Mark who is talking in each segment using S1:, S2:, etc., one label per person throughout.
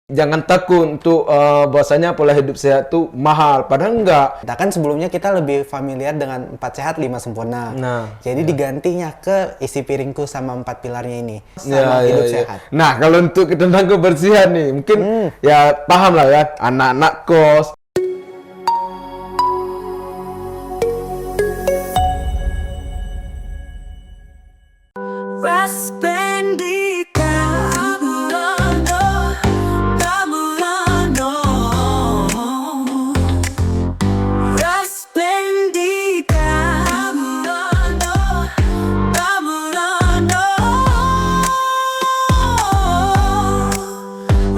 S1: Jangan takut untuk bahwasanya pola hidup sehat tuh mahal, padahal enggak.
S2: Nah, kan sebelumnya kita lebih familiar dengan 4 sehat 5 sempurna.
S1: Nah,
S2: Jadi
S1: ya.
S2: digantinya ke isi piringku sama 4 pilarnya ini.
S1: Ya,
S2: Sama
S1: ya,
S2: hidup
S1: ya.
S2: sehat.
S1: Nah, kalau untuk tentang kebersihan nih, mungkin ya paham lah ya, anak-anak kos.
S3: Raspendika Amulano, Amulano. Raspendika Amulano, Amulano.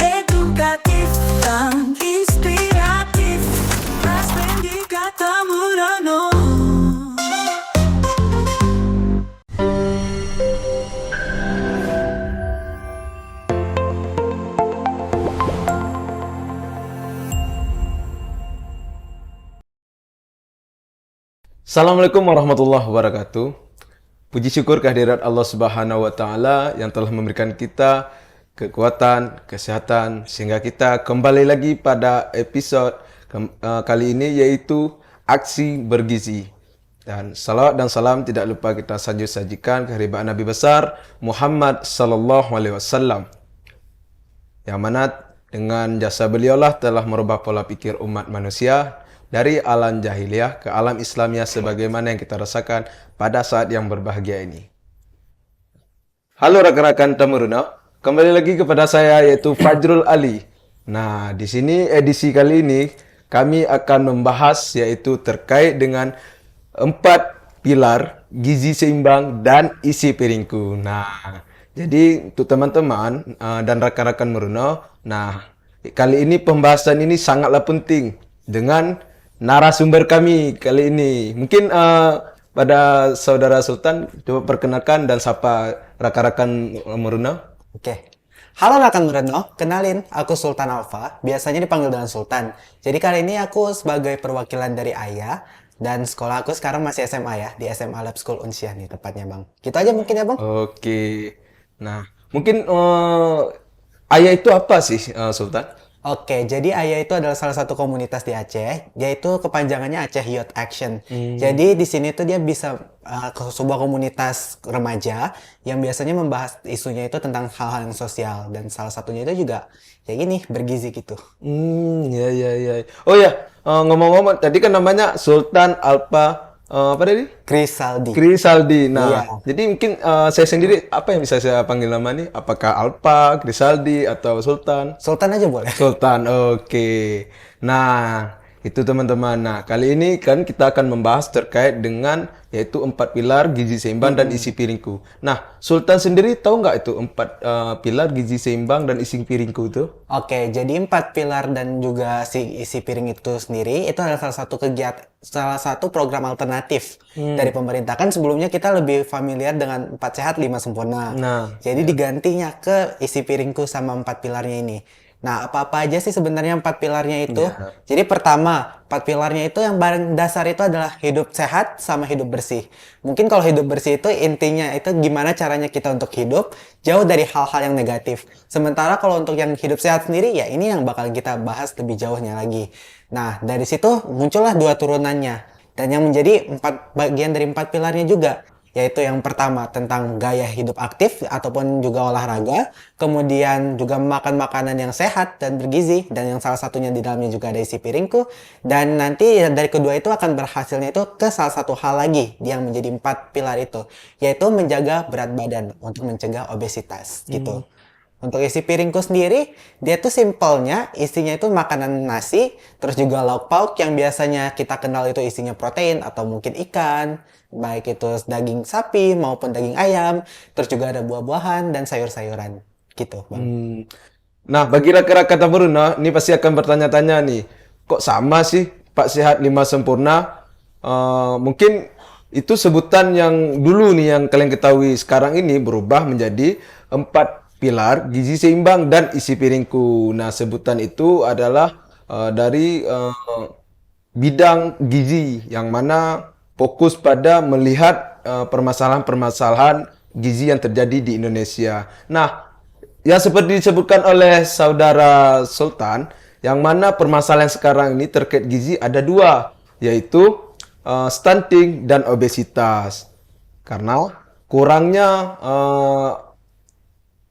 S3: Edukatif dan inspiratif. Raspendika Amulano.
S1: Assalamualaikum warahmatullahi wabarakatuh. Puji syukur kehadirat Allah Subhanahu wa taala yang telah memberikan kita kekuatan, kesehatan sehingga kita kembali lagi pada episode kali ini yaitu aksi bergizi. Dan salawat dan salam tidak lupa kita sajikan kehadirat Nabi besar Muhammad sallallahu alaihi wasallam. Yang mana dengan jasa beliaulah telah merubah pola pikir umat manusia dari alam jahiliyah ke alam Islamiyah sebagaimana yang kita rasakan pada saat yang berbahagia ini. Halo rekan-rekan Tamuruna, kembali lagi kepada saya yaitu Fajrul Ali. Nah, di sini edisi kali ini kami akan membahas yaitu terkait dengan 4 pilar gizi seimbang dan isi piringku. Nah, jadi untuk teman-teman dan rekan-rekan Meruno, nah kali ini pembahasan ini sangatlah penting dengan narasumber kami kali ini. Mungkin pada saudara Sultan coba perkenalkan dan sapa rekan-rekan Meruno.
S2: Oke. Halo rekan Reno, kenalin, aku Sultan Alfa, biasanya dipanggil dengan Sultan. Jadi kali ini aku sebagai perwakilan dari ayah, dan sekolah aku sekarang masih SMA ya, di SMA Lab School Unsyah nih tepatnya bang. Gitu aja mungkin ya bang?
S1: Oke. Nah, mungkin ayah itu apa sih Sultan?
S2: Oke, jadi AYA itu adalah salah satu komunitas di Aceh, yaitu kepanjangannya Aceh Youth Action. Jadi di sini tuh dia bisa sebuah komunitas remaja yang biasanya membahas isunya itu tentang hal-hal yang sosial dan salah satunya itu juga ya gini bergizi gitu.
S1: Ya, ya, ya. Oh ya, ngomong-ngomong, tadi kan namanya Sultan Alpa, apa tadi?
S2: Krisaldi.
S1: Krisaldi.
S2: Iya.
S1: Nah, jadi mungkin saya sendiri, apa yang bisa saya panggil nama nih? Apakah Alpa, Krisaldi, atau Sultan?
S2: Sultan aja boleh.
S1: Sultan, oke. Nah, itu teman-teman. Nah, kali ini kan kita akan membahas terkait dengan yaitu 4 pilar gizi seimbang dan isi piringku. Nah, Sultan sendiri tahu nggak itu 4 pilar gizi seimbang dan isi piringku itu?
S2: Oke, jadi 4 pilar dan juga si isi piring itu sendiri itu adalah salah satu program alternatif dari pemerintah. Kan sebelumnya kita lebih familiar dengan 4 sehat 5 sempurna.
S1: Nah,
S2: Jadi digantinya ke isi piringku sama 4 pilarnya ini. Nah, apa-apa aja sih sebenarnya 4 pilarnya itu? Jadi pertama, 4 pilarnya itu yang paling dasar itu adalah hidup sehat sama hidup bersih. Mungkin kalau hidup bersih itu intinya itu gimana caranya kita untuk hidup jauh dari hal-hal yang negatif. Sementara kalau untuk yang hidup sehat sendiri ya ini yang bakal kita bahas lebih jauhnya lagi. Nah, dari situ muncullah 2 turunannya. Dan yang menjadi 4 bagian dari 4 pilarnya juga. Yaitu yang pertama tentang gaya hidup aktif ataupun juga olahraga. Kemudian juga makan makanan yang sehat dan bergizi. Dan yang salah satunya di dalamnya juga ada isi piringku. Dan nanti dari kedua itu akan berhasilnya itu ke salah satu hal lagi yang menjadi 4 pilar itu. Yaitu menjaga berat badan untuk mencegah obesitas gitu. Untuk isi piringku sendiri, dia tuh simpelnya isinya itu makanan nasi, terus juga lauk pauk yang biasanya kita kenal itu isinya protein atau mungkin ikan, baik itu daging sapi maupun daging ayam, terus juga ada buah-buahan dan sayur-sayuran gitu, Bang.
S1: Nah, bagi rakyat Bruna, ini pasti akan bertanya-tanya nih, kok sama sih Pak Sehat 5 Sempurna? Mungkin itu sebutan yang dulu nih yang kalian ketahui, sekarang ini berubah menjadi 4 pilar gizi seimbang dan isi piringku. Nah, sebutan itu adalah dari bidang gizi yang mana fokus pada melihat permasalahan-permasalahan gizi yang terjadi di Indonesia. Nah, ya seperti disebutkan oleh saudara Sultan, yang mana permasalahan sekarang ini terkait gizi ada dua, yaitu stunting dan obesitas. Karena kurangnya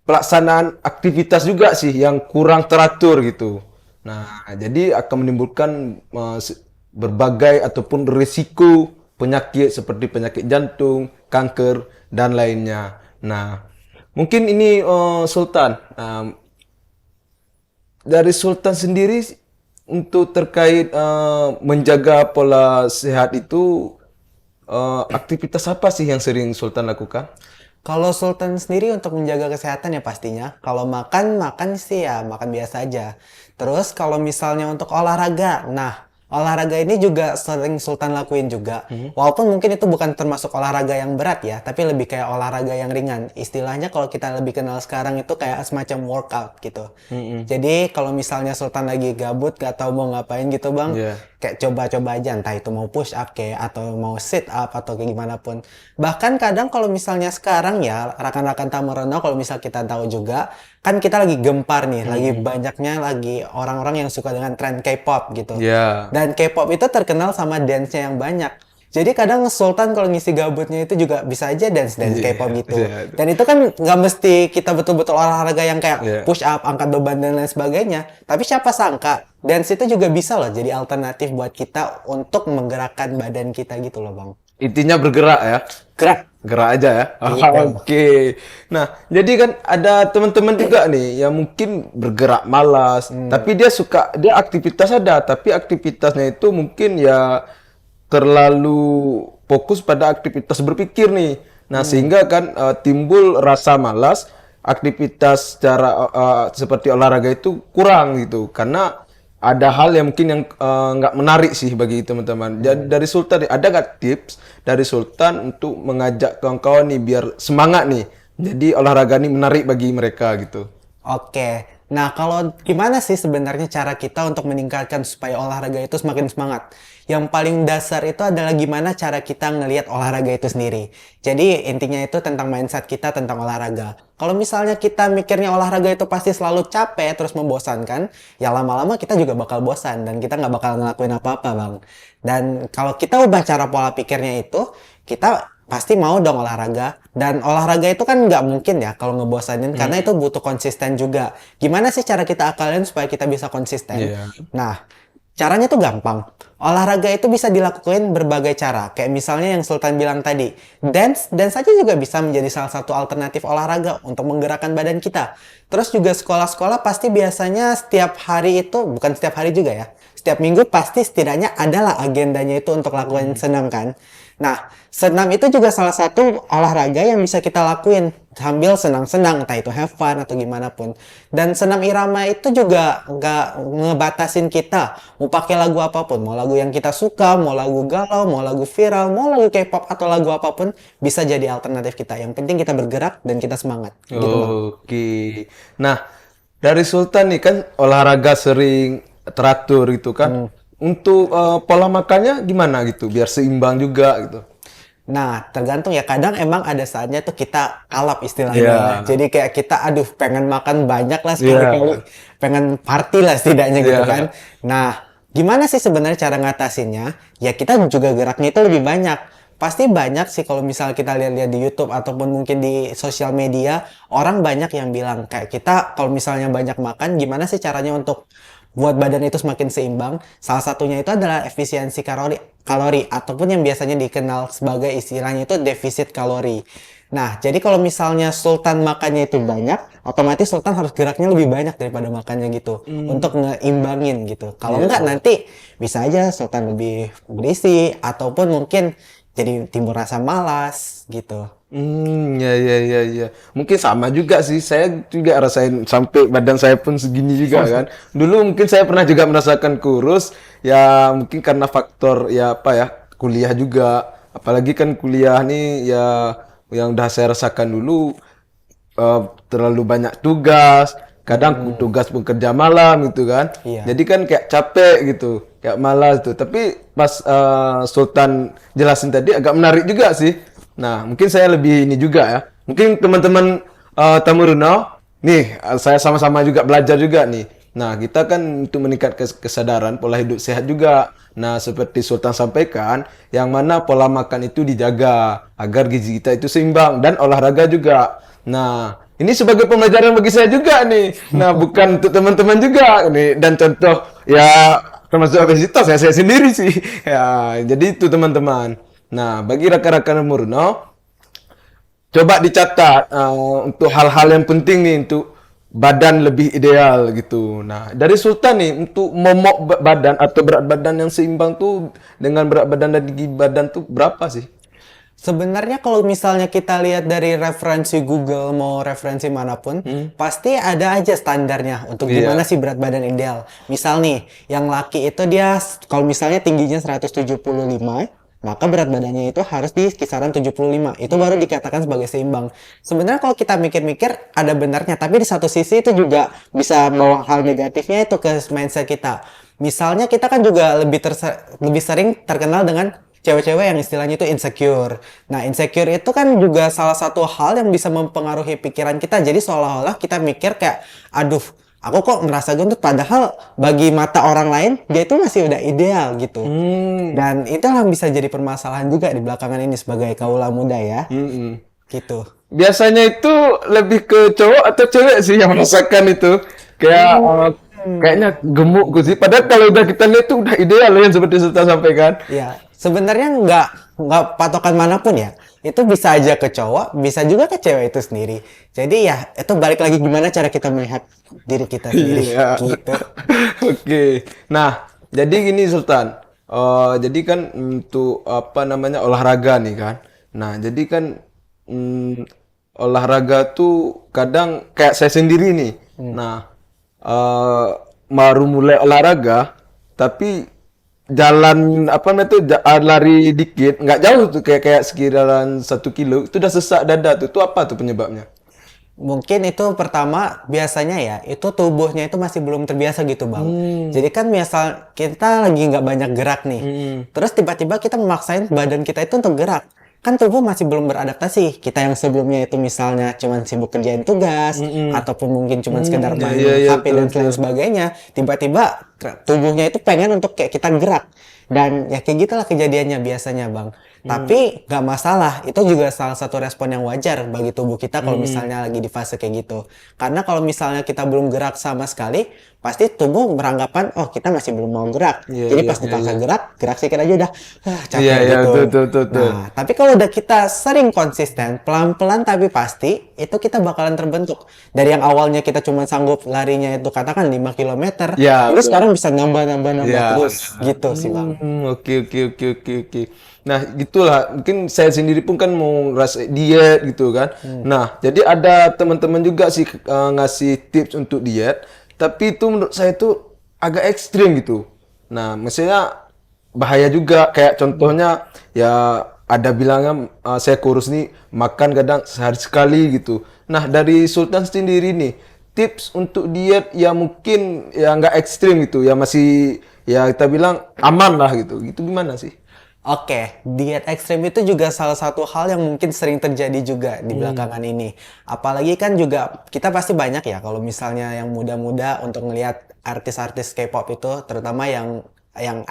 S1: pelaksanaan aktivitas juga sih yang kurang teratur gitu. Nah, jadi akan menimbulkan berbagai ataupun risiko penyakit seperti penyakit jantung, kanker, dan lainnya. Nah, mungkin ini Sultan, dari Sultan sendiri untuk terkait menjaga pola sehat itu aktivitas apa sih yang sering Sultan lakukan?
S2: Kalau Sultan sendiri untuk menjaga kesehatan ya pastinya, kalau makan sih ya makan biasa aja. Terus kalau misalnya untuk olahraga, nah olahraga ini juga sering Sultan lakuin juga. Walaupun mungkin itu bukan termasuk olahraga yang berat ya, tapi lebih kayak olahraga yang ringan. Istilahnya kalau kita lebih kenal sekarang itu kayak semacam workout gitu. Jadi kalau misalnya Sultan lagi gabut gak tahu mau ngapain gitu bang,
S1: Iya.
S2: kayak coba-coba aja, entah itu mau push up kayak atau mau sit up atau kayak gimana pun. Bahkan kadang kalau misalnya sekarang ya rekan-rekan tamu Reno, kalau misal kita tahu juga kan kita lagi gempar nih, lagi banyaknya lagi orang-orang yang suka dengan tren K-pop gitu.
S1: Ya.
S2: Dan K-pop itu terkenal sama dance-nya yang banyak. Jadi kadang Sultan kalau ngisi gabutnya itu juga bisa aja dance-dance
S1: Iya,
S2: K-pop gitu.
S1: iya.
S2: Dan itu kan nggak mesti kita betul-betul olahraga yang kayak
S1: Iya.
S2: push up, angkat beban dan lain sebagainya. Tapi siapa sangka dance itu juga bisa loh jadi alternatif buat kita untuk menggerakkan badan kita gitu loh bang.
S1: Intinya bergerak ya.
S2: Gerak.
S1: Gerak aja ya.
S2: Iya.
S1: Oke. Nah, jadi kan ada teman-teman juga nih yang mungkin bergerak malas, tapi dia aktivitas ada, tapi aktivitasnya itu mungkin ya terlalu fokus pada aktivitas berpikir nih. Nah, sehingga kan timbul rasa malas, aktivitas secara seperti olahraga itu kurang gitu. Karena ada hal yang mungkin yang nggak menarik sih bagi teman-teman. Jadi dari Sultan nih, ada nggak tips dari Sultan untuk mengajak kawan-kawan nih biar semangat nih. Jadi olahraga ini menarik bagi mereka gitu.
S2: Oke. Nah, kalau gimana sih sebenarnya cara kita untuk meningkatkan supaya olahraga itu semakin semangat? Yang paling dasar itu adalah gimana cara kita ngelihat olahraga itu sendiri. Jadi intinya itu tentang mindset kita tentang olahraga. Kalau misalnya kita mikirnya olahraga itu pasti selalu capek terus membosankan, ya lama-lama kita juga bakal bosan dan kita nggak bakal ngelakuin apa-apa bang. Dan kalau kita ubah cara pola pikirnya itu, kita pasti mau dong olahraga. Dan olahraga itu kan nggak mungkin ya kalau ngebosanin, karena itu butuh konsisten juga. Gimana sih cara kita akalin supaya kita bisa konsisten?
S1: Iya.
S2: Nah, caranya tuh gampang. Olahraga itu bisa dilakukan berbagai cara. Kayak misalnya yang Sultan bilang tadi, dance aja juga bisa menjadi salah satu alternatif olahraga untuk menggerakkan badan kita. Terus juga sekolah-sekolah pasti biasanya setiap hari itu, bukan setiap hari juga ya, setiap minggu pasti setidaknya adalah agendanya itu untuk lakukan senam kan. Nah, senam itu juga salah satu olahraga yang bisa kita lakuin sambil senang-senang, entah itu have fun atau gimana pun. Dan senam irama itu juga nggak ngebatasin kita mau pakai lagu apapun, mau lagu yang kita suka, mau lagu galau, mau lagu viral, mau lagu K-pop atau lagu apapun bisa jadi alternatif kita. Yang penting kita bergerak dan kita semangat. Gitu, Bang.
S1: Oke. Nah, dari Sultan nih kan olahraga sering teratur gitu kan. Untuk pola makannya gimana gitu biar seimbang juga gitu.
S2: Nah, tergantung ya. Kadang emang ada saatnya tuh kita kalap istilahnya.
S1: Iya.
S2: Jadi kayak kita, aduh, pengen makan banyak lah sekali-kali. Pengen party lah setidaknya gitu
S1: Iya.
S2: kan. Nah, gimana sih sebenarnya cara ngatasinnya? Ya kita juga geraknya itu lebih banyak. Pasti banyak sih kalau misal kita lihat-lihat di YouTube ataupun mungkin di sosial media, orang banyak yang bilang kayak kita kalau misalnya banyak makan, gimana sih caranya untuk buat badan itu semakin seimbang? Salah satunya itu adalah efisiensi kalori ataupun yang biasanya dikenal sebagai istilahnya itu defisit kalori. Nah, jadi kalau misalnya Sultan makannya itu banyak, otomatis Sultan harus geraknya lebih banyak daripada makannya gitu untuk ngeimbangin gitu. Kalau enggak nanti bisa aja Sultan lebih berisi ataupun mungkin jadi timbul rasa malas gitu.
S1: Ya. Mungkin sama juga sih. Saya juga rasain sampai badan saya pun segini juga kan. Dulu mungkin saya pernah juga merasakan kurus. Ya mungkin karena faktor ya apa ya kuliah juga. Apalagi kan kuliah nih ya yang udah saya rasakan dulu terlalu banyak tugas. Kadang tugas pun kerja malam gitu kan.
S2: Iya.
S1: Jadi kan kayak capek gitu, kayak malas tuh. Tapi pas Sultan jelasin tadi agak menarik juga sih. Nah, mungkin saya lebih ini juga ya. Mungkin teman-teman tamu Runau nih saya sama-sama juga belajar juga nih. Nah, kita kan untuk meningkatkan kesadaran pola hidup sehat juga. Nah, seperti Sultan sampaikan, yang mana pola makan itu dijaga agar gizi kita itu seimbang dan olahraga juga. Nah, ini sebagai pembelajaran bagi saya juga nih. Nah, bukan untuk teman-teman juga nih. Dan contoh ya termasuk obesitas ya saya sendiri sih. Ya, jadi itu teman-teman. Nah, bagi rekan-rekan Murno, coba dicatat untuk hal-hal yang penting nih untuk badan lebih ideal gitu. Nah, dari Sultan nih untuk momok badan atau berat badan yang seimbang tuh dengan berat badan dan tinggi badan tuh berapa sih?
S2: Sebenarnya kalau misalnya kita lihat dari referensi Google mau referensi manapun, pasti ada aja standarnya untuk
S1: Iya.
S2: gimana sih berat badan ideal. Misal nih, yang laki itu dia kalau misalnya tingginya 175, maka berat badannya itu harus di kisaran 75. Itu baru dikatakan sebagai seimbang. Sebenarnya kalau kita mikir-mikir ada benarnya, tapi di satu sisi itu juga bisa bawa hal negatifnya itu ke mindset kita. Misalnya kita kan juga lebih sering terkenal dengan cewek-cewek yang istilahnya itu insecure. Nah, insecure itu kan juga salah satu hal yang bisa mempengaruhi pikiran kita. Jadi seolah-olah kita mikir kayak, aduh, aku kok merasa gendut. Padahal bagi mata orang lain, dia itu masih udah ideal gitu. Dan itu yang bisa jadi permasalahan juga di belakangan ini sebagai kaula muda ya. Gitu.
S1: Biasanya itu lebih ke cowok atau cewek sih yang merasakan itu. Kayak kayaknya gemuk gue sih. Padahal kalau udah kita lihat tuh udah ideal ya seperti Sultan sampaikan.
S2: Ya, sebenarnya nggak patokan manapun ya. Itu bisa aja ke cowok, bisa juga ke cewek itu sendiri. Jadi ya, itu balik lagi gimana cara kita melihat diri kita sendiri.
S1: Iya.
S2: Gitu.
S1: Oke. Nah, jadi gini Sultan. Jadi kan untuk apa namanya olahraga nih kan. Nah, jadi kan mm, olahraga tuh kadang kayak saya sendiri nih. Nah, baru mulai olahraga, tapi jalan apa namanya tuh lari dikit, nggak jauh tuh kayak sekitaran 1 kilo, itu udah sesak dada tuh. Itu apa tuh penyebabnya?
S2: Mungkin itu pertama biasanya ya, itu tubuhnya itu masih belum terbiasa gitu bang. Jadi kan misal kita lagi nggak banyak gerak nih, terus tiba-tiba kita memaksain badan kita itu untuk gerak. Kan tubuh masih belum beradaptasi. Kita yang sebelumnya itu misalnya cuman sibuk kerjain tugas, ataupun mungkin cuman sekedar main
S1: iya,
S2: HP dan lain sebagainya, tiba-tiba tubuhnya itu pengen untuk kayak kita gerak. Dan ya kayak gitulah kejadiannya biasanya bang. Tapi nggak masalah, itu juga salah satu respon yang wajar bagi tubuh kita kalau misalnya lagi di fase kayak gitu. Karena kalau misalnya kita belum gerak sama sekali, pasti tubuh beranggapan, oh kita masih belum mau gerak.
S1: Iya,
S2: Jadi
S1: iya,
S2: pas dipaksa gerak sedikit aja udah capek
S1: Iya, iya,
S2: gitu.
S1: betul.
S2: Nah, tapi kalau udah kita sering konsisten, pelan-pelan tapi pasti, itu kita bakalan terbentuk. Dari yang awalnya kita cuma sanggup larinya itu katakan 5 kilometer,
S1: Ya,
S2: terus sekarang bisa nambah
S1: Ya.
S2: terus gitu sih bang.
S1: Oke. Nah, gitulah. Mungkin saya sendiri pun kan mau ngerasa diet gitu kan. Nah, jadi ada teman-teman juga sih ngasih tips untuk diet, tapi itu menurut saya itu agak ekstrim gitu. Nah, maksudnya bahaya juga. Kayak contohnya ya ada bilangnya saya kurus nih makan kadang sehari sekali gitu. Nah, dari Sultan sendiri nih tips untuk diet yang mungkin ya nggak ekstrim gitu, ya masih ya kita bilang aman lah gitu. Gitu gimana sih?
S2: Oke, diet ekstrim itu juga salah satu hal yang mungkin sering terjadi juga di belakangan ini. Apalagi kan juga kita pasti banyak ya kalau misalnya yang muda-muda untuk ngelihat artis-artis K-pop itu, terutama yang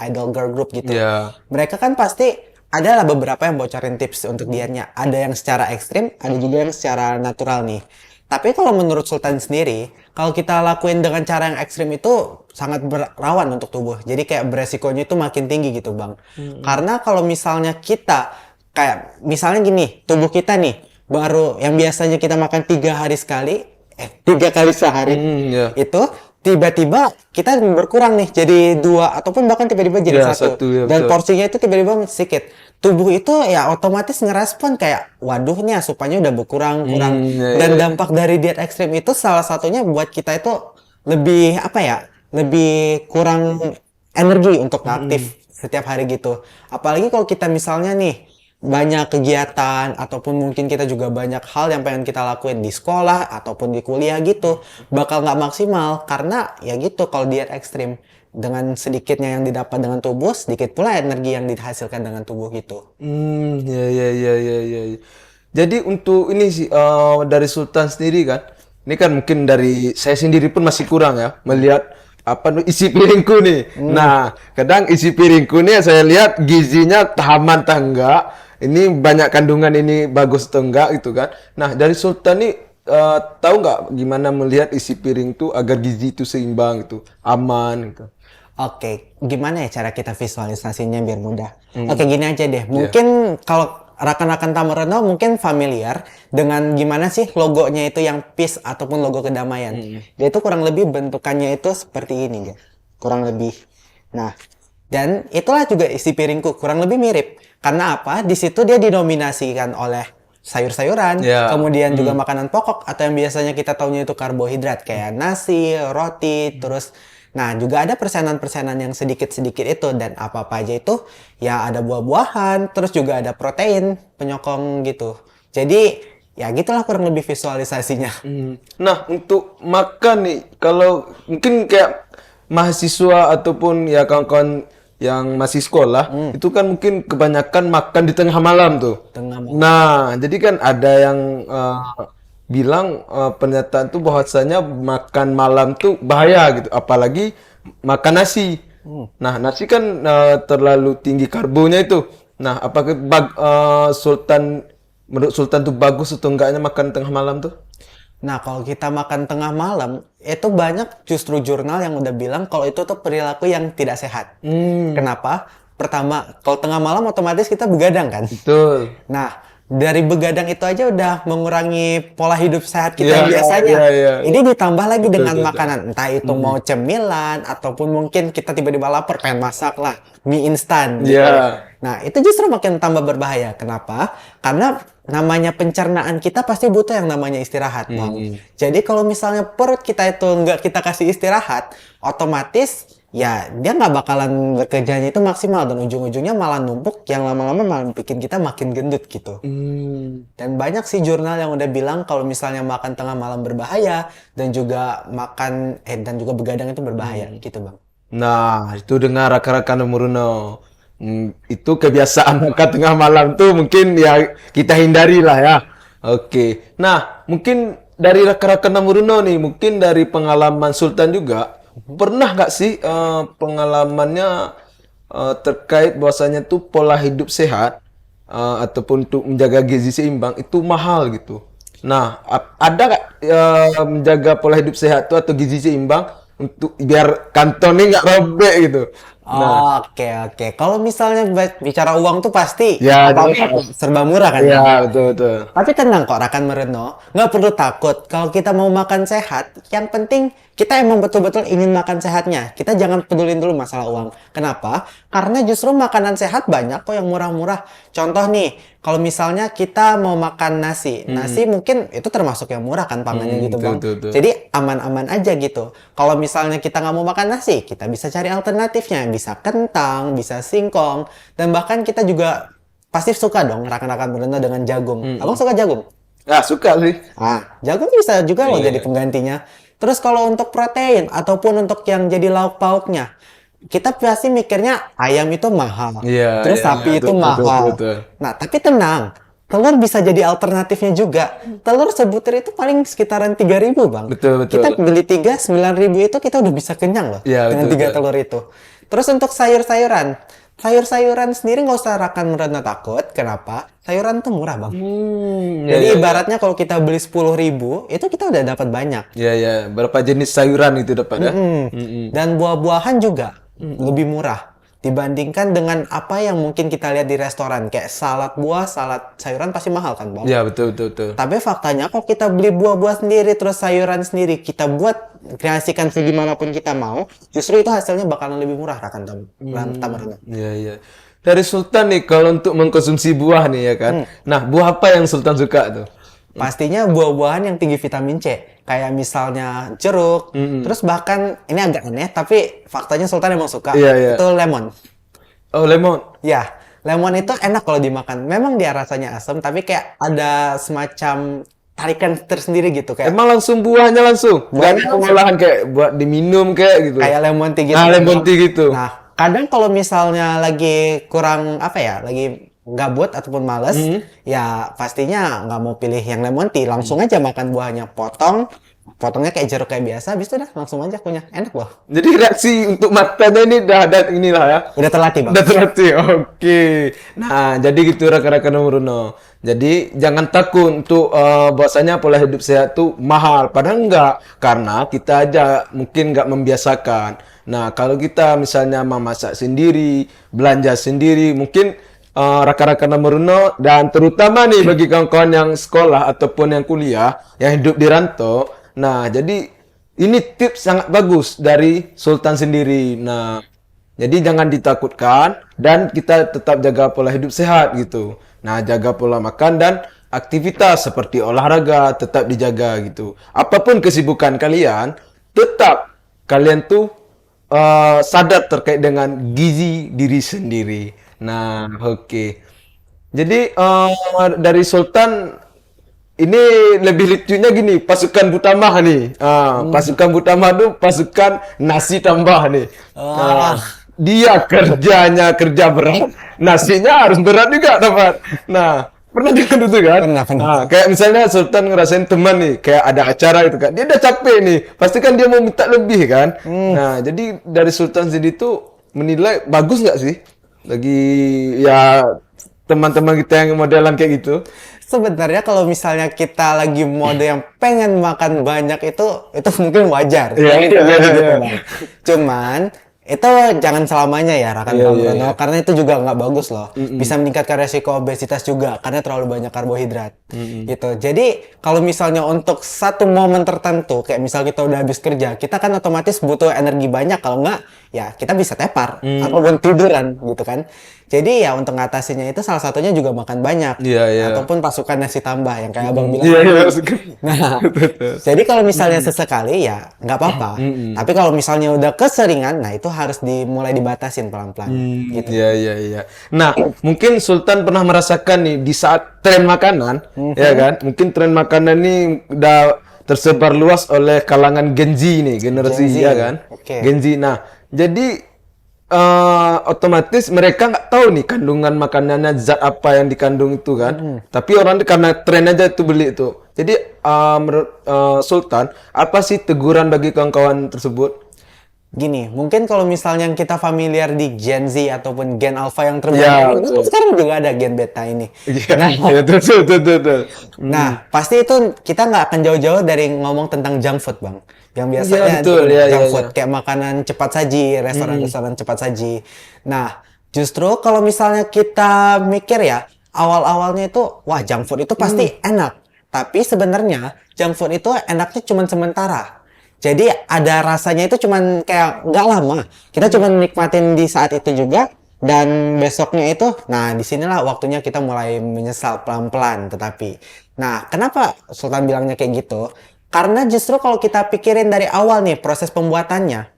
S2: idol girl group gitu.
S1: Iya.
S2: Mereka kan pasti adalah beberapa yang bocorin tips untuk dietnya. Ada yang secara ekstrim, ada juga yang secara natural nih. Tapi kalau menurut Sultan sendiri, kalau kita lakuin dengan cara yang ekstrim itu sangat rawan untuk tubuh. Jadi kayak beresikonya itu makin tinggi gitu bang. Karena kalau misalnya kita, kayak misalnya gini, tubuh kita nih, baru yang biasanya kita makan 3 hari sekali, 3 kali sehari,
S1: Iya.
S2: itu tiba-tiba kita berkurang nih jadi 2 ataupun bahkan tiba-tiba jadi
S1: Ya,
S2: 1.
S1: satu, ya,
S2: Dan
S1: betul.
S2: porsinya itu tiba-tiba sedikit. Tubuh itu ya otomatis ngerespon kayak waduh nih asupannya udah berkurang.
S1: Iya,
S2: Dan dampak dari diet ekstrim itu salah satunya buat kita itu lebih apa ya? Lebih kurang energi untuk aktif setiap hari gitu. Apalagi kalau kita misalnya nih banyak kegiatan ataupun mungkin kita juga banyak hal yang pengen kita lakuin di sekolah ataupun di kuliah gitu, bakal nggak maksimal karena ya gitu kalau diet ekstrim dengan sedikitnya yang didapat dengan tubuh, sedikit pula energi yang dihasilkan dengan tubuh gitu.
S1: Ya. Jadi untuk ini sih dari Sultan sendiri kan, ini kan mungkin dari saya sendiri pun masih kurang ya melihat isi piringku nih. Nah, kadang isi piringku nih saya lihat gizinya aman atau enggak, ini banyak kandungan ini bagus atau enggak gitu kan. Nah, dari Sultan nih tahu nggak gimana melihat isi piring tuh agar gizi itu seimbang gitu, aman gitu.
S2: Oke, gimana ya cara kita visualisasinya biar mudah? Oke, gini aja deh. Mungkin kalau rekan-rekan Tamareno mungkin familiar dengan gimana sih logonya itu yang peace ataupun logo kedamaian. Dia itu kurang lebih bentukannya itu seperti ini, ya. Kurang lebih. Nah, dan itulah juga isi piringku, kurang lebih mirip. Karena apa? Di situ dia dinominasikan oleh sayur-sayuran, kemudian juga makanan pokok atau yang biasanya kita taunya itu karbohidrat kayak nasi, roti, terus nah juga ada persenan-persenan yang sedikit-sedikit itu dan apa-apa aja itu ya ada buah-buahan, terus juga ada protein penyokong gitu. Jadi ya gitulah kurang lebih visualisasinya.
S1: Nah, untuk makan nih, kalau mungkin kayak mahasiswa ataupun ya kawan-kawan yang masih sekolah, itu kan mungkin kebanyakan makan di tengah malam tuh.
S2: Tengah malam.
S1: Nah, jadi kan ada yang bilang pernyataan tuh bahwasanya makan malam tuh bahaya gitu, apalagi makan nasi. Nah, nasi kan terlalu tinggi karbonya itu. Nah, apakah menurut Sultan tuh bagus atau enggaknya makan tengah malam tuh?
S2: Nah, kalau kita makan tengah malam, itu banyak justru jurnal yang udah bilang kalau itu tuh perilaku yang tidak sehat. Kenapa? Pertama, kalau tengah malam otomatis kita begadang kan?
S1: Betul.
S2: Nah, dari begadang itu aja udah mengurangi pola hidup sehat kita yang
S1: Iya,
S2: biasanya.
S1: iya.
S2: Ini ditambah lagi dengan
S1: betul.
S2: makanan, entah itu mau cemilan ataupun mungkin kita tiba-tiba lapar pengen masak lah mie instan gitu.
S1: Iya.
S2: Nah, itu justru makin tambah berbahaya. Kenapa? Karena namanya pencernaan kita pasti butuh yang namanya istirahat, Bang. Jadi kalau misalnya perut kita itu nggak kita kasih istirahat, otomatis ya dia nggak bakalan bekerjanya itu maksimal dan ujung-ujungnya malah numpuk yang lama-lama malah bikin kita makin gendut gitu. Dan banyak sih jurnal yang udah bilang kalau misalnya makan tengah malam berbahaya dan juga dan juga begadang itu berbahaya gitu, Bang.
S1: Nah, itu dengar rekan-rekan Muruno. Itu kebiasaan makan tengah malam tuh mungkin ya kita hindari lah ya. Oke. Nah, mungkin dari rekan-rekan Muruno nih, mungkin dari pengalaman Sultan juga, pernah nggak sih pengalamannya terkait bahwasanya tuh pola hidup sehat ataupun untuk menjaga gizi seimbang itu mahal gitu. Nah, ada nggak menjaga pola hidup sehat tuh atau gizi seimbang untuk biar kantongnya nggak robek gitu?
S2: Oke. Kalau misalnya bicara uang tuh pasti
S1: Ya,
S2: apa-apa serba murah kan?
S1: Iya, betul.
S2: Tapi tenang kok rekan Mereno, nggak perlu takut kalau kita mau makan sehat. Yang penting kita emang betul-betul ingin makan sehatnya. Kita jangan pedulin dulu masalah uang. Kenapa? Karena justru makanan sehat banyak kok yang murah-murah. Contoh nih, kalau misalnya kita mau makan nasi, nasi mungkin itu termasuk yang murah kan pangannya gitu, Bang.
S1: betul.
S2: Jadi aman-aman aja gitu. Kalau misalnya kita nggak mau makan nasi, kita bisa cari alternatifnya. Bisa kentang, bisa singkong, dan bahkan kita juga pasti suka dong rekan-rekan Mereno dengan jagung. Abang suka jagung?
S1: Ya, suka sih.
S2: Jagung bisa juga loh jadi penggantinya. Terus kalau untuk protein ataupun untuk yang jadi lauk pauknya, kita pasti mikirnya ayam itu mahal.
S1: Iya,
S2: Terus
S1: iya,
S2: sapi
S1: iya,
S2: itu
S1: betul,
S2: mahal.
S1: betul.
S2: Nah, tapi tenang. Telur bisa jadi alternatifnya juga. Telur sebutir itu paling sekitaran 3.000, Bang.
S1: Betul.
S2: Kita beli 3, 9.000 itu kita udah bisa kenyang loh
S1: Iya,
S2: dengan
S1: betul.
S2: 3 telur itu. Terus untuk sayur-sayuran. Sayur-sayuran sendiri nggak usah rekan Mereno takut. Kenapa? Sayuran tuh murah, Bang. Jadi ibaratnya kalau kita beli 10.000, itu kita udah dapat banyak.
S1: Ya. Berapa jenis sayuran itu dapat ya?
S2: Dan buah-buahan juga lebih murah dibandingkan dengan apa yang mungkin kita lihat di restoran. Kayak salad buah, salad sayuran pasti mahal kan, Bang?
S1: Ya, betul.
S2: Tapi faktanya kalau kita beli buah-buah sendiri terus sayuran sendiri, kita buat kreasikan segimanapun kita mau, justru itu hasilnya bakalan lebih murah rekan Tamareno.
S1: Iya. Dari Sultan nih, kalau untuk mengkonsumsi buah nih ya kan. Nah, buah apa yang Sultan suka tuh?
S2: Pastinya buah-buahan yang tinggi vitamin C, kayak misalnya jeruk, terus bahkan ini agak aneh tapi faktanya Sultan emang suka,
S1: Iya.
S2: itu lemon.
S1: Oh, lemon.
S2: Ya, lemon itu enak kalau dimakan. Memang dia rasanya asam, tapi kayak ada semacam tarikan tersendiri gitu kayak
S1: Emang langsung buahnya langsung? Bukan pengolahan kayak buat diminum kayak gitu?
S2: kayak lemon tea gitu.
S1: Nah, lemon tea gitu.
S2: Nah, kadang kalau misalnya lagi kurang lagi gabut ataupun males, ya pastinya nggak mau pilih yang lemon tea, langsung aja makan buahnya, potong, potongnya kayak jeruk kayak biasa, habis itu udah langsung aja kunyah. Enak loh.
S1: Jadi reaksi untuk matanya ini udah ada inilah ya.
S2: Udah terlatih bang.
S1: Udah terlatih. Oke. Nah, jadi gitu rekan-rekan Bruno. Jadi jangan takut untuk bahwasanya pola hidup sehat tuh mahal. Padahal enggak, karena kita aja mungkin nggak membiasakan. Nah, kalau kita misalnya memasak sendiri, belanja sendiri, mungkin rekan-rekan Bruno dan terutama nih bagi kawan-kawan yang sekolah ataupun yang kuliah yang hidup di rantau. Nah, jadi ini tips sangat bagus dari Sultan sendiri. Nah, jadi jangan ditakutkan dan kita tetap jaga pola hidup sehat gitu. Nah, jaga pola makan dan aktivitas seperti olahraga tetap dijaga gitu. Apapun kesibukan kalian, tetap kalian tuh sadar terkait dengan gizi diri sendiri. Nah, oke. Jadi dari Sultan ini lebih lucunya gini, pasukan Butamah nih. Pasukan Butamah tuh pasukan nasi tambah nih. Dia kerjanya kerja berat, nasinya harus berat juga dapat. Nah, pernah juga gitu kan?
S2: Pernah.
S1: Nah, kayak misalnya Sultan ngerasain teman nih, kayak ada acara gitu kan. Dia udah capek nih, pasti kan dia mau minta lebih kan. Nah, jadi dari Sultan sendiri tuh menilai bagus nggak sih? Lagi ya teman-teman kita yang modelan kayak gitu.
S2: Sebenarnya kalau misalnya kita lagi mode yang pengen makan banyak itu mungkin wajar.
S1: Iya,
S2: Gitu,
S1: iya.
S2: Bang. Cuman itu jangan selamanya ya rekan Bruno, karena itu juga nggak bagus loh. Bisa meningkatkan resiko obesitas juga karena terlalu banyak karbohidrat. Gitu. Jadi kalau misalnya untuk satu momen tertentu, kayak misal kita udah habis kerja, kita kan otomatis butuh energi banyak. Kalau nggak, ya kita bisa tepar ataupun tiduran gitu kan. Jadi ya untuk ngatasinya itu salah satunya juga makan banyak.
S1: Iya, iya.
S2: Ataupun pasukan nasi tambah yang kayak abang bilang.
S1: Iya, iya.
S2: Nah, jadi kalau misalnya sesekali ya nggak apa-apa. Tapi kalau misalnya udah keseringan, nah itu harus dimulai dibatasin pelan-pelan. Gitu.
S1: Iya, iya, iya. Nah, mungkin Sultan pernah merasakan nih di saat tren makanan, ya kan? Mungkin tren makanan ini udah tersebar luas oleh kalangan Gen Z nih, generasi
S2: Gen Z,
S1: ya kan?
S2: oke.
S1: Gen Z. Nah, jadi otomatis mereka nggak tahu nih kandungan makanannya zat apa yang dikandung itu kan. Tapi orang karena tren aja itu beli itu. Jadi menurut Sultan, apa sih teguran bagi kawan-kawan tersebut?
S2: Gini, mungkin kalau misalnya yang kita familiar di Gen Z ataupun Gen Alpha yang terbaru,
S1: Ya,
S2: ini
S1: betul.
S2: sekarang juga ada Gen Beta ini.
S1: Iya,
S2: Nah,
S1: iya, betul.
S2: Nah, pasti itu kita nggak akan jauh-jauh dari ngomong tentang junk food, Bang. Yang biasanya
S1: Iya, betul.
S2: itu
S1: Iya,
S2: junk
S1: iya,
S2: food,
S1: iya.
S2: kayak makanan cepat saji, restoran-restoran cepat saji. Nah, justru kalau misalnya kita mikir ya, awal-awalnya itu, wah junk food itu pasti enak. Tapi sebenarnya junk food itu enaknya cuma sementara. Jadi ada rasanya itu cuman kayak nggak lama. Kita cuma nikmatin di saat itu juga. Dan besoknya itu, nah disinilah waktunya kita mulai menyesal pelan-pelan. Tetapi, nah kenapa Sultan bilangnya kayak gitu? Karena justru kalau kita pikirin dari awal nih proses pembuatannya,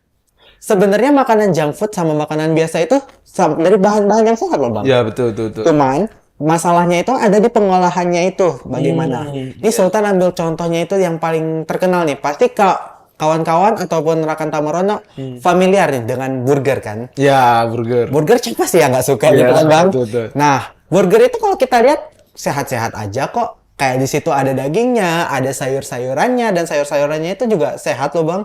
S2: sebenarnya makanan junk food sama makanan biasa itu dari bahan-bahan yang sehat loh bang.
S1: Ya, betul.
S2: Cuman masalahnya itu ada di pengolahannya itu bagaimana. Ini Sultan ambil contohnya itu yang paling terkenal nih. Pasti kawan-kawan ataupun rekan Tamarono familiar nih dengan burger kan.
S1: Ya, burger.
S2: Burger siapa sih yang nggak suka
S1: Iya,
S2: gitu kan bang?
S1: betul.
S2: Nah, burger itu kalau kita lihat sehat-sehat aja kok. Kayak di situ ada dagingnya, ada sayur-sayurannya, dan sayur-sayurannya itu juga sehat loh bang.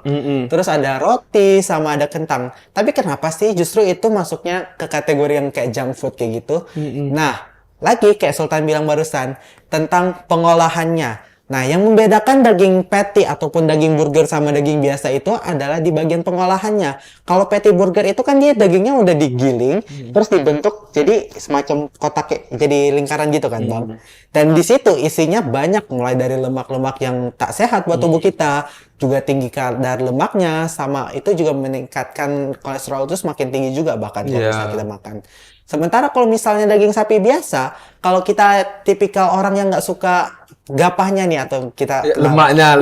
S2: Terus ada roti sama ada kentang. Tapi kenapa sih justru itu masuknya ke kategori yang kayak junk food kayak gitu? Nah, lagi kayak Sultan bilang barusan tentang pengolahannya. Nah, yang membedakan daging patty ataupun daging burger sama daging biasa itu adalah di bagian pengolahannya. Kalau patty burger itu kan dia dagingnya udah digiling, terus dibentuk jadi semacam kotak, jadi lingkaran gitu kan, Bang. Dan di situ isinya banyak, mulai dari lemak-lemak yang tak sehat buat tubuh kita, juga tinggi kadar lemaknya, sama itu juga meningkatkan kolesterol itu semakin tinggi juga bahkan kalau
S1: Iya.
S2: misalnya kita makan. Sementara kalau misalnya daging sapi biasa, kalau kita tipikal orang yang nggak suka gapahnya nih atau kita
S1: Ya, lemaknya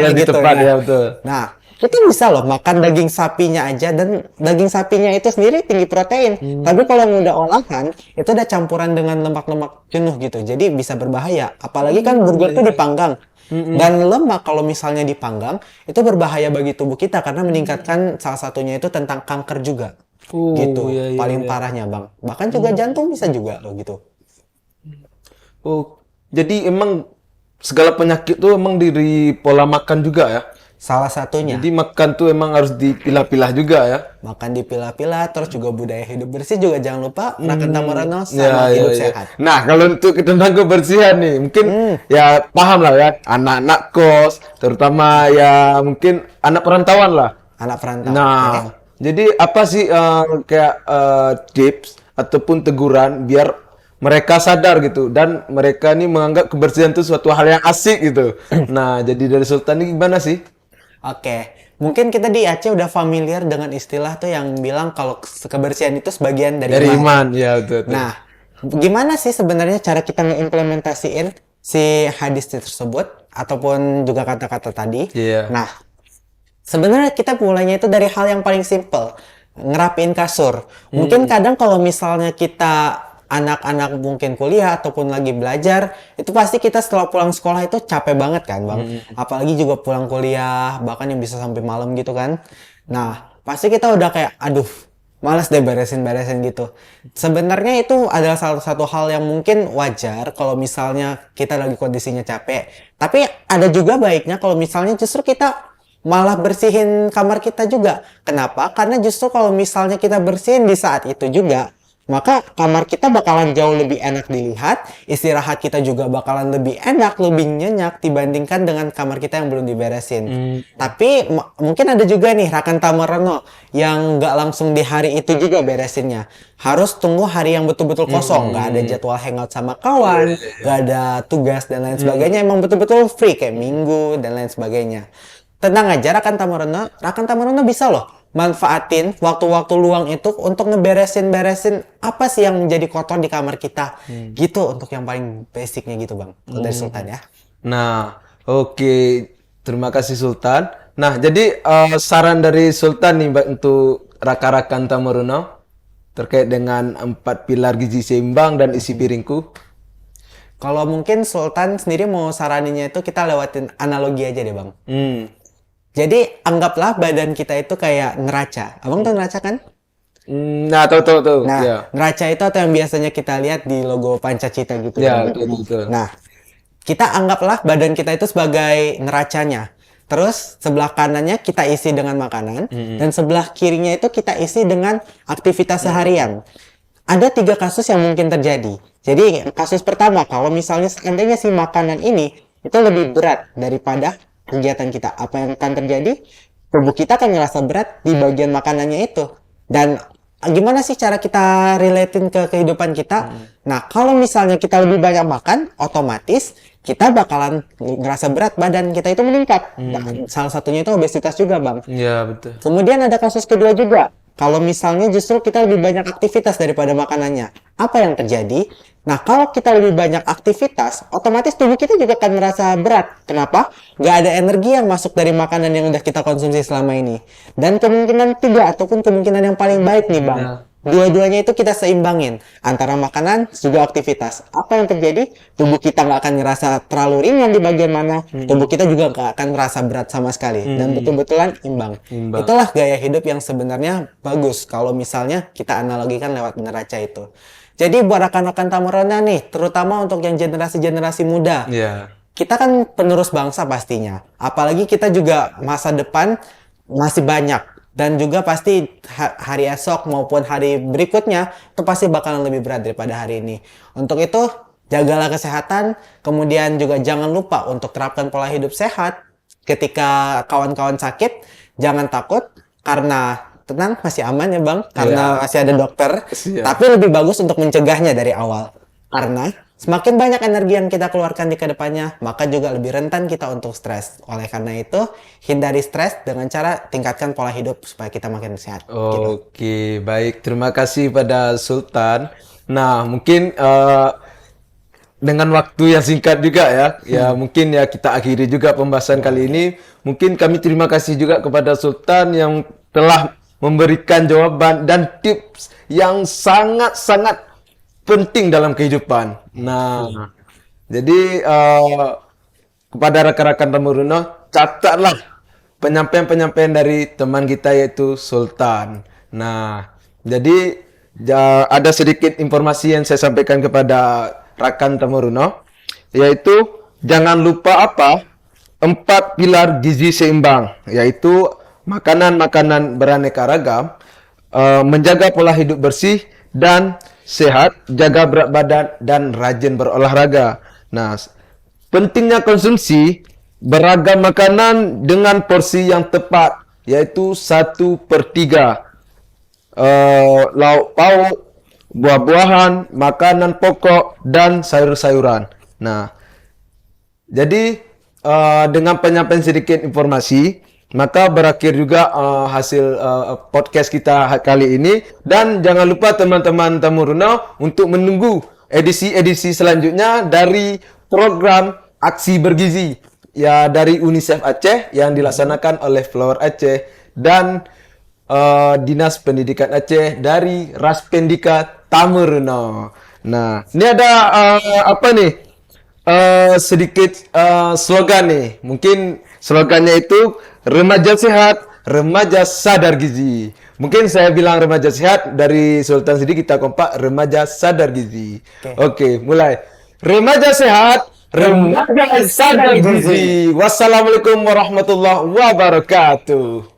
S1: yang di
S2: gitu,
S1: tempat,
S2: nah.
S1: ya, betul.
S2: Nah, kita bisa loh makan daging sapinya aja, dan daging sapinya itu sendiri tinggi protein. Tapi kalau yang udah olahan, itu udah campuran dengan lemak-lemak jenuh gitu. Jadi bisa berbahaya. Apalagi kan burger itu dipanggang. Dan lemak kalau misalnya dipanggang, itu berbahaya bagi tubuh kita karena meningkatkan salah satunya itu tentang kanker juga. Gitu.
S1: Iya, iya,
S2: Paling
S1: iya.
S2: parahnya, Bang. Bahkan juga jantung bisa juga loh gitu.
S1: Oh, jadi emang segala penyakit tuh emang dari pola makan juga ya.
S2: Salah satunya.
S1: Jadi makan tuh emang harus dipilah-pilah juga ya.
S2: Makan dipilah-pilah, terus juga budaya hidup bersih juga jangan lupa Rakan Tamurano sama
S1: Ya,
S2: hidup
S1: ya, ya.
S2: sehat.
S1: Nah, kalau untuk tentang kebersihan nih, mungkin ya paham lah ya, anak-anak kos, terutama ya mungkin anak perantauan lah.
S2: Anak perantau.
S1: Nah,
S2: Oke.
S1: jadi apa sih kayak tips ataupun teguran biar mereka sadar gitu dan mereka nih menganggap kebersihan itu suatu hal yang asik gitu. Nah, jadi dari Sultan ini gimana sih?
S2: Oke, mungkin kita di Aceh udah familiar dengan istilah tuh yang bilang kalau kebersihan itu sebagian dari
S1: Dari
S2: iman.
S1: iman, ya betul.
S2: Nah, gimana sih sebenarnya cara kita ngeimplementasiin si hadis tersebut ataupun juga kata-kata tadi?
S1: Iya.
S2: Nah, sebenarnya kita mulainya itu dari hal yang paling simple, ngerapiin kasur. Mungkin kadang kalau misalnya kita anak-anak mungkin kuliah ataupun lagi belajar, itu pasti kita setelah pulang sekolah itu capek banget kan, Bang. Apalagi juga pulang kuliah, bahkan yang bisa sampai malam gitu kan. Nah, pasti kita udah kayak, aduh, malas deh beresin-beresin gitu. Sebenarnya itu adalah salah satu hal yang mungkin wajar kalau misalnya kita lagi kondisinya capek. Tapi ada juga baiknya kalau misalnya justru kita malah bersihin kamar kita juga. Kenapa? Karena justru kalau misalnya kita bersihin di saat itu juga, maka kamar kita bakalan jauh lebih enak dilihat, istirahat kita juga bakalan lebih enak, lebih nyenyak dibandingkan dengan kamar kita yang belum diberesin. Tapi mungkin ada juga nih Rakan Tamurano yang nggak langsung di hari itu juga beresinnya. Harus tunggu hari yang betul-betul kosong, nggak ada jadwal hangout sama kawan, nggak ada tugas dan lain sebagainya. Emang betul-betul free kayak minggu dan lain sebagainya. Tenang aja Rakan Tamurano bisa loh manfaatin waktu-waktu luang itu untuk ngeberesin-beresin apa sih yang menjadi kotor di kamar kita. Gitu untuk yang paling basicnya gitu Bang. Kalau dari Sultan ya.
S1: Nah, oke. Terima kasih Sultan. Nah, jadi saran dari Sultan nih Mbak, untuk rakan-rakan Tamurano terkait dengan 4 pilar gizi seimbang dan isi piringku.
S2: Kalau mungkin Sultan sendiri mau saraninnya itu kita lewatin analogi aja deh Bang. Jadi anggaplah badan kita itu kayak neraca. Abang tuh neraca kan?
S1: Nah, tahu.
S2: Nah,
S1: Ya.
S2: neraca itu atau yang biasanya kita lihat di logo Pancacita gitu.
S1: Ya,
S2: kan?
S1: betul.
S2: Nah, kita anggaplah badan kita itu sebagai neracanya. Terus sebelah kanannya kita isi dengan makanan dan sebelah kirinya itu kita isi dengan aktivitas seharian. Ada 3 kasus yang mungkin terjadi. Jadi kasus pertama, kalau misalnya seandainya si makanan ini itu lebih berat daripada kegiatan kita, apa yang akan terjadi? Tubuh kita akan ngerasa berat di bagian makanannya itu. Dan gimana sih cara kita relatein ke kehidupan kita? Nah, kalau misalnya kita lebih banyak makan, otomatis kita bakalan ngerasa berat, badan kita itu meningkat. Nah, salah satunya itu obesitas juga, Bang.
S1: Ya, betul.
S2: Kemudian ada kasus kedua juga. Kalau misalnya justru kita lebih banyak aktivitas daripada makanannya, apa yang terjadi? Nah, kalau kita lebih banyak aktivitas, otomatis tubuh kita juga akan merasa berat. Kenapa? Nggak ada energi yang masuk dari makanan yang udah kita konsumsi selama ini. Dan kemungkinan tiga, ataupun kemungkinan yang paling baik nih, Bang. Dua-duanya itu kita seimbangin. Antara makanan, juga aktivitas. Apa yang terjadi? Tubuh kita nggak akan ngerasa terlalu ringan di bagian mana. Tubuh kita juga nggak akan merasa berat sama sekali. Dan betul-betulan imbang. Itulah gaya hidup yang sebenarnya bagus. Kalau misalnya kita analogikan lewat neraca itu. Jadi buat rekan-rekan Tamurano nih, terutama untuk yang generasi-generasi muda.
S1: Ya.
S2: Kita kan penerus bangsa pastinya. Apalagi kita juga masa depan masih banyak. Dan juga pasti hari esok maupun hari berikutnya itu pasti bakalan lebih berat daripada hari ini. Untuk itu, jagalah kesehatan. Kemudian juga jangan lupa untuk terapkan pola hidup sehat. Ketika kawan-kawan sakit, jangan takut. Karena tenang, masih aman ya Bang. Karena masih ada dokter.
S1: Siap.
S2: Tapi lebih bagus untuk mencegahnya dari awal. Karena semakin banyak energi yang kita keluarkan di kedepannya, maka juga lebih rentan kita untuk stres. Oleh karena itu, hindari stres dengan cara tingkatkan pola hidup supaya kita makin sehat. Gitu.
S1: Oke, baik. Terima kasih pada Sultan. Nah, mungkin dengan waktu yang singkat juga ya, ya mungkin ya kita akhiri juga pembahasan kali ini. Mungkin kami terima kasih juga kepada Sultan yang telah memberikan jawaban dan tips yang sangat-sangat penting dalam kehidupan. Nah, jadi kepada rekan-rekan Tamurano, catatlah penyampaian-penyampaian dari teman kita yaitu Sultan. Nah, jadi ada sedikit informasi yang saya sampaikan kepada rekan Tamurano, yaitu jangan lupa apa? 4 pilar gizi seimbang, yaitu makanan-makanan beraneka ragam, menjaga pola hidup bersih dan sehat, jaga berat badan dan rajin berolahraga. Nah, pentingnya konsumsi beragam makanan dengan porsi yang tepat, yaitu 1/3. Lauk pauk, buah-buahan, makanan pokok, dan sayur-sayuran. Nah, jadi dengan penyampaian sedikit informasi, maka berakhir juga hasil podcast kita kali ini. Dan jangan lupa teman-teman tamu runau untuk menunggu edisi-edisi selanjutnya dari program Aksi Bergizi ya dari UNICEF Aceh yang dilaksanakan oleh Flower Aceh dan Dinas Pendidikan Aceh dari Raspendika Tamu Runau. Nah, ini ada apa nih? Sedikit slogan nih. Mungkin slogannya itu remaja sehat, remaja sadar gizi. Mungkin saya bilang remaja sehat, dari Sultan Sidik kita kompak remaja sadar gizi. Oke, mulai. Remaja sehat, remaja sadar gizi. Wassalamualaikum warahmatullahi wabarakatuh.